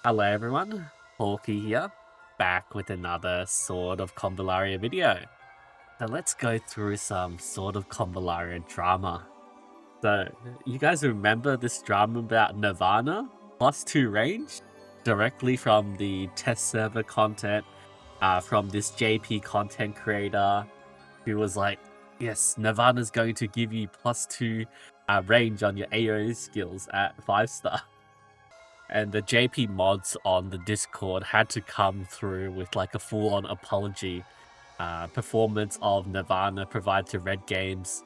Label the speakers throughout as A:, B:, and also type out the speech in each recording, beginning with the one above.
A: Hello everyone, Hawkey here, back with another Sword of Convallaria video. So let's go through some Sword of Convallaria drama. So, you guys remember this drama about Nirvana +2 range? Directly from the test server content, from this JP content creator who was like, yes, Nirvana's going to give you +2 range on your AoE skills at 5-star. And the JP mods on the Discord had to come through with like a full-on apology. Performance of Nirvana provided to Red Games,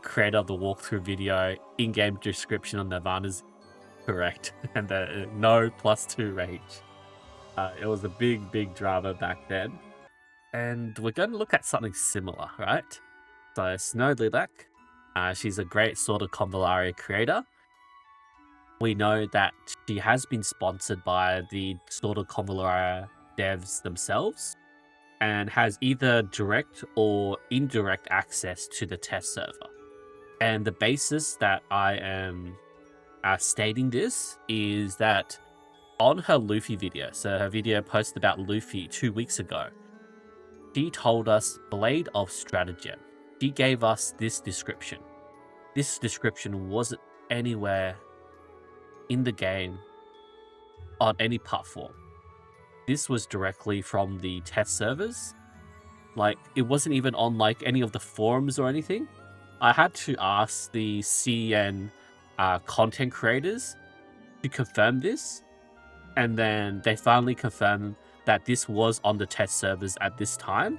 A: creator of the walkthrough video, in-game description on Nirvana's correct, and the no +2 range. It was a big drama back then. And we're going to look at something similar, right? So Snow Lilac, she's a great sort of Convallaria creator. We know that she has been sponsored by the sort of Convallaria devs themselves and has either direct or indirect access to the test server. And the basis that I am stating this is that on her Luffy video, so her video posted about Luffy 2 weeks ago, she told us Blade of Stratagem. She gave us this description. This description wasn't anywhere in the game on any platform. This was directly from the test servers. Like, it wasn't even on like any of the forums or anything. I had to ask the CN content creators to confirm this, and then they finally confirmed that this was on the test servers at this time,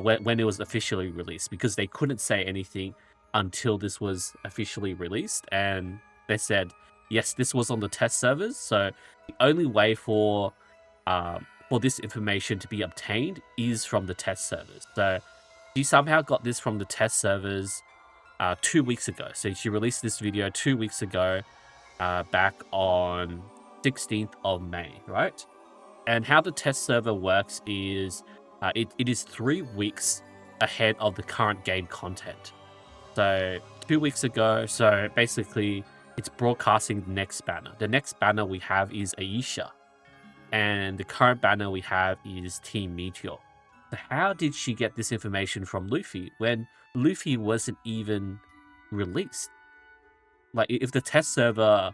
A: when it was officially released, because they couldn't say anything until this was officially released. And they said, yes, this was on the test servers, so the only way for this information to be obtained is from the test servers. So she somehow got this from the test servers 2 weeks ago. So she released this video 2 weeks ago, back on 16th of May, right? And how the test server works is it is 3 weeks ahead of the current game content. So 2 weeks ago, so basically it's broadcasting the next banner. The next banner we have is Aisha, and the current banner we have is Team Meteor. So how did she get this information from Luffy when Luffy wasn't even released? Like, if the test server,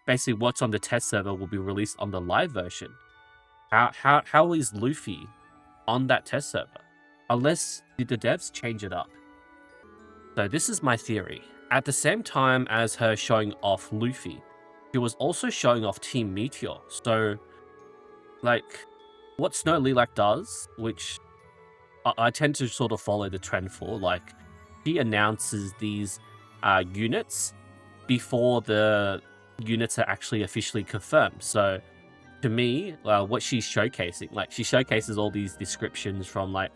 A: basically what's on the test server will be released on the live version, how is Luffy on that test server? Unless did the devs change it up? So this is my theory. At the same time as her showing off Luffy, she was also showing off Team Meteor. So, like, what Snow Lilac does, which I tend to sort of follow the trend for, like, she announces these units before the units are actually officially confirmed. So, to me, what she's showcasing, like, she showcases all these descriptions from, like,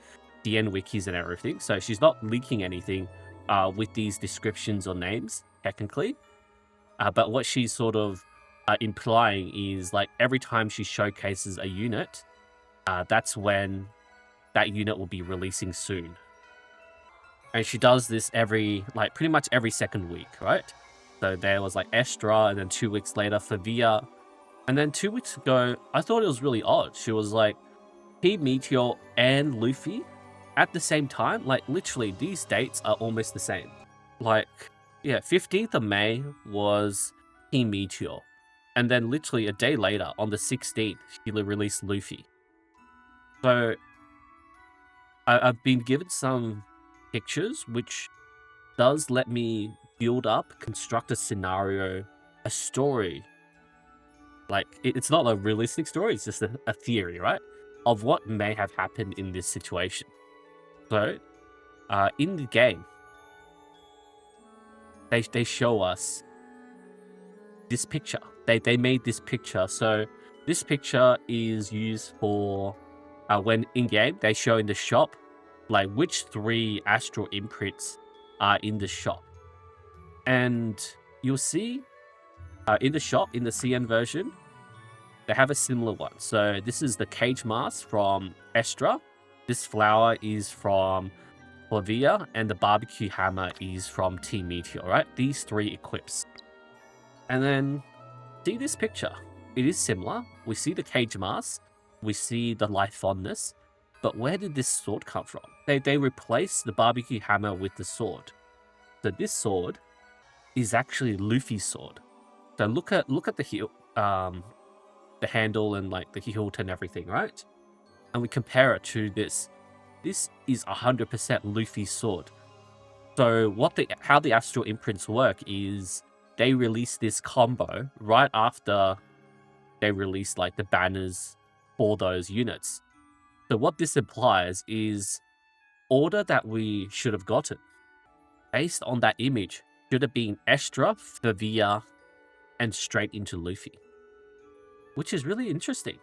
A: DN wikis and everything. So she's not leaking anything with these descriptions or names, technically. But what she's sort of implying is, like, every time she showcases a unit, that's when that unit will be releasing soon. And she does this pretty much every second week, right? So there was like Astral, and then 2 weeks later Favia. And then 2 weeks ago, I thought it was really odd. She was like, Team Meteor and Luffy at the same time. Like, literally, these dates are almost the same. Like, yeah, 15th of May was Team Meteor. And then literally a day later, on the 16th, she released Luffy. So, I've been given some pictures, which does let me build up, construct a scenario, a story. Like, it's not a realistic story, it's just a theory, right? Of what may have happened in this situation. So, in the game, they show us this picture. They made this picture. So, this picture is used for when in-game, they show in the shop, like, which 3 Astral imprints are in the shop. And you'll see in the shop, in the CN version, they have a similar one. So this is the cage mask from Astral. This flower is from Flavia, and the barbecue hammer is from Team Meteor, right? These 3 equips. And then See this picture? It is similar. We see the cage mask, we see the life fondness, but where did this sword come from? They replaced the barbecue hammer with the sword. So this sword is actually Luffy's sword. So look at the heel, the handle and like the hilt and everything, right? And we compare it to this. This is 100% Luffy's sword. So how the Astral imprints work is they release this combo right after they release like the banners for those units. So what this implies is order that we should have gotten based on that image should have been Astra, Favia, and straight into Luffy, which is really interesting.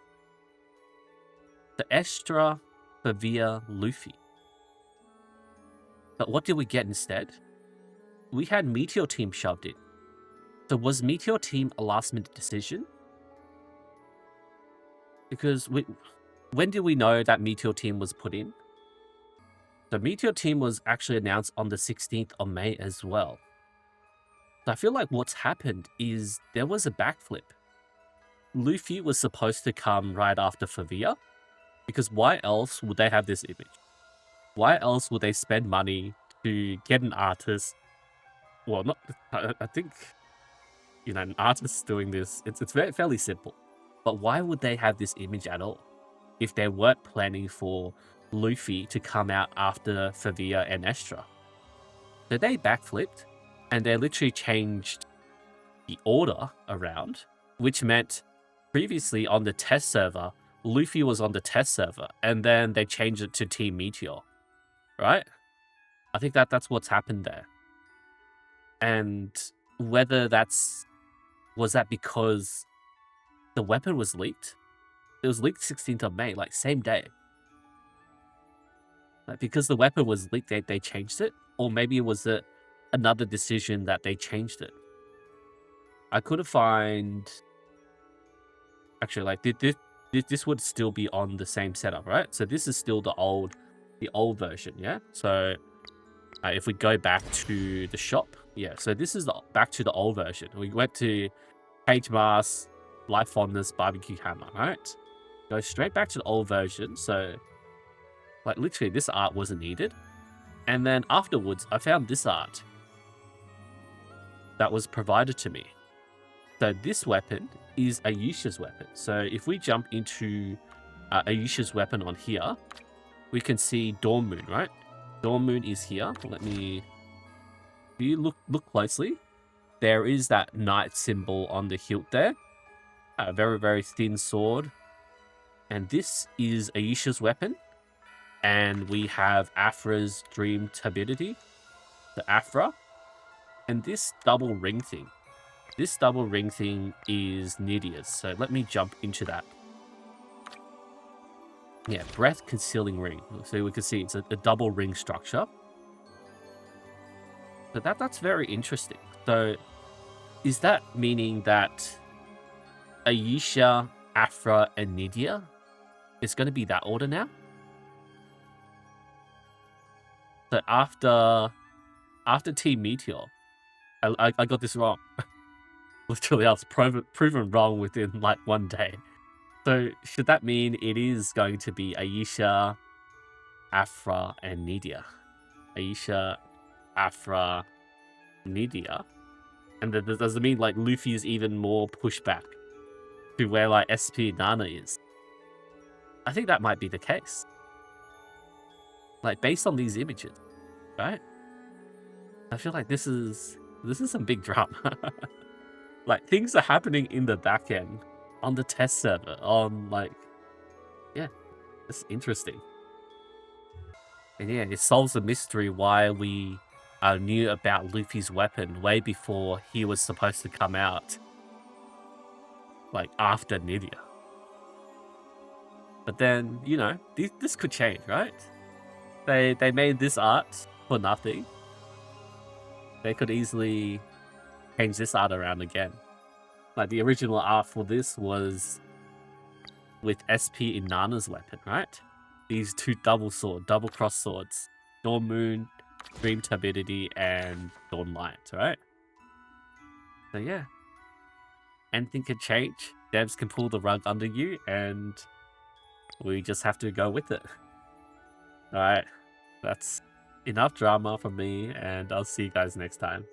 A: The Astra, Favia, Luffy. But what did we get instead? We had Meteor Team shoved in. So was Meteor Team a last-minute decision? Because when did we know that Meteor Team was put in? The Meteor Team was actually announced on the 16th of May as well. So I feel like what's happened is there was a backflip. Luffy was supposed to come right after Favia, because why else would they have this image? Why else would they spend money to get an artist? Well, not. I think, you know, an artist doing this. It's fairly simple. But why would they have this image at all if they weren't planning for Luffy to come out after Favia and Astra? So they backflipped, and they literally changed the order around, which meant previously on the test server, Luffy was on the test server, and then they changed it to Team Meteor, right? I think that's what's happened there. And whether was that because the weapon was leaked? It was leaked 16th of May, like same day. Like because the weapon was leaked, they changed it? Or maybe it was another decision that they changed it. I couldn't find... Actually, like, this would still be on the same setup, right? So this is still the old version, yeah? So if we go back to the shop, yeah, so this is back to the old version. We went to Cage Mask, Life Fondness, Barbecue Hammer, right? Go straight back to the old version. So, like, literally, this art wasn't needed. And then afterwards, I found this art that was provided to me. So this weapon is Ayesha's weapon. So if we jump into Ayesha's weapon on here, we can see Dawn Moon, right? Dawn Moon is here. Let me... If you look closely, there is that knight symbol on the hilt there. A very, very thin sword. And this is Ayesha's weapon. And we have Afra's Dream Turbidity, the Afra. And this double ring thing. This double ring thing is Nydia's. So let me jump into that. Yeah, Breath Concealing Ring. So we can see it's a double ring structure. So that's very interesting. So is that meaning that Ayesha, Afra, and Nydia is going to be that order now? So after Team Meteor, I got this wrong. Literally, I was proven wrong within like one day. So should that mean it is going to be Ayesha, Afra, and Nydia? Ayesha, Afra, Nydia? And does it mean like Luffy is even more pushback to where like SP Nana is? I think that might be the case. Like based on these images, right? I feel like this is some big drama. Like things are happening in the back end on the test server. On like, yeah, it's interesting. And yeah, it solves the mystery why we knew about Luffy's weapon way before he was supposed to come out. Like after Nydia. But then, you know, this could change, right? They made this art for nothing. They could easily change this art around again. Like the original art for this was with SP in Nana's weapon, right? These two double cross swords. Dawn Moon, Dream Turbidity, and Dawn Light, right? So yeah. anything can change. Devs can pull the rug under you, and we just have to go with it. Alright, that's enough drama from me, and I'll see you guys next time.